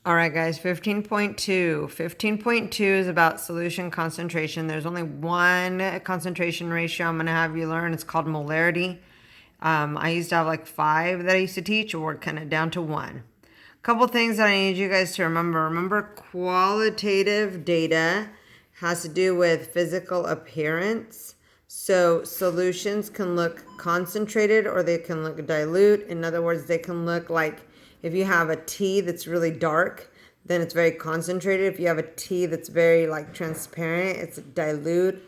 All right, guys, 15.2. 15.2 is about solution concentration. There's only one concentration ratio I'm going to have you learn. It's called molarity. I used to have like 5 that I used to teach, or we're kind of down to 1. Couple things that I need you guys to remember. Remember, qualitative data has to do with physical appearance. So solutions can look concentrated or they can look dilute. In other words, they can look like, if you have a tea that's really dark, then it's very concentrated. If you have a tea that's very like transparent, it's dilute.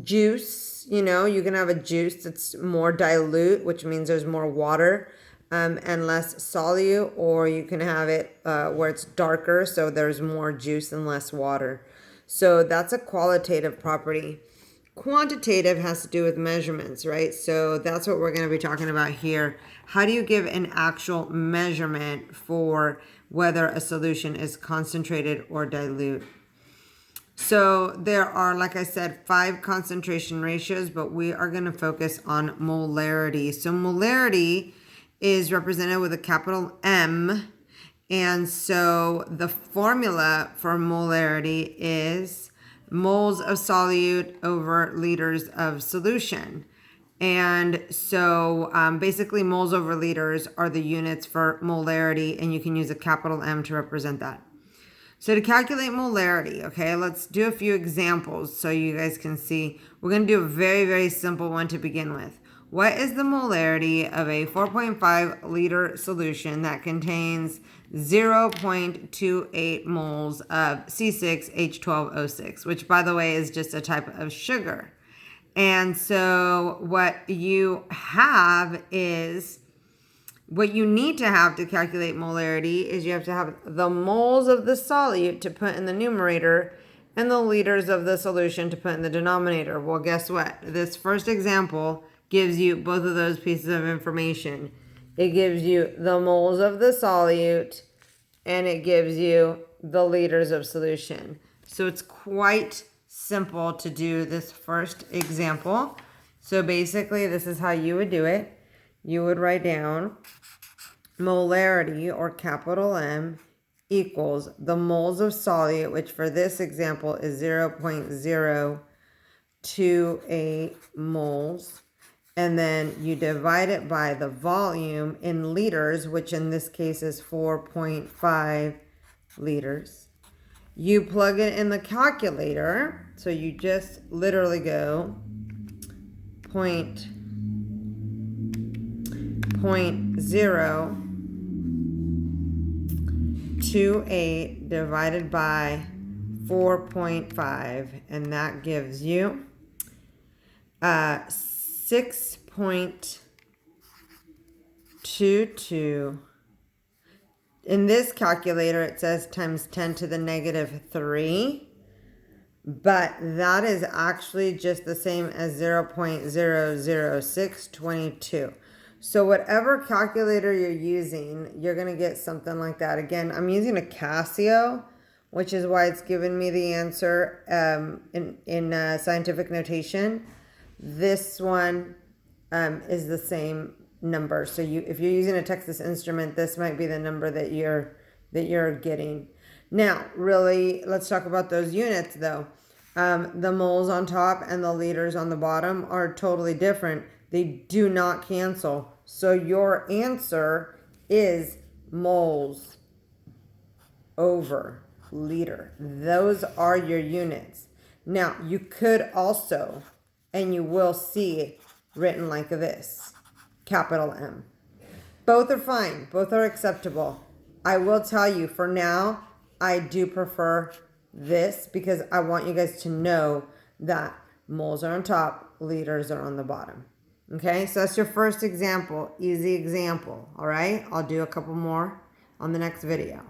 Juice, you can have a juice that's more dilute, which means there's more water and less solute, or you can have it where it's darker, so there's more juice and less water. So that's a qualitative property. Quantitative has to do with measurements, right? So that's what we're going to be talking about here. How do you give an actual measurement for whether a solution is concentrated or dilute? So there are, like I said, 5 concentration ratios, but we are going to focus on molarity. So molarity is represented with a capital M. And so the formula for molarity is moles of solute over liters of solution. And so basically moles over liters are the units for molarity, and you can use a capital M to represent that. So to calculate molarity, okay, let's do a few examples so you guys can see. We're going to do a very, very simple one to begin with. What is the molarity of a 4.5 liter solution that contains 0.28 moles of C6H12O6, which by the way is just a type of sugar? And so what you have is, what you need to have to calculate molarity is you have to have the moles of the solute to put in the numerator and the liters of the solution to put in the denominator. Well, guess what? This first example gives you both of those pieces of information. It gives you the moles of the solute and it gives you the liters of solution. So it's quite simple to do this first example. So basically this is how you would do it. You would write down molarity, or capital M, equals the moles of solute, which for this example is 0.028 moles. And then you divide it by the volume in liters, which in this case is 4.5 liters. You plug it in the calculator. So you just literally go 0.028 divided by 4.5, and that gives you 6.22. In this calculator it says times 10 to the negative 3, but that is actually just the same as 0.00622. So whatever calculator you're using, you're going to get something like that. Again, I'm using a Casio, which is why it's given me the answer in scientific notation. This one is the same number. So if you're using a Texas Instrument, this might be the number that you're getting. Now, really, let's talk about those units though. The moles on top and the liters on the bottom are totally different. They do not cancel. So your answer is moles over liter. Those are your units. Now, you could also, and you will see it written like this, capital M. Both are fine. Both are acceptable. I will tell you, for now, I do prefer this because I want you guys to know that moles are on top, liters are on the bottom. Okay, so that's your first example, easy example. All right, I'll do a couple more on the next video.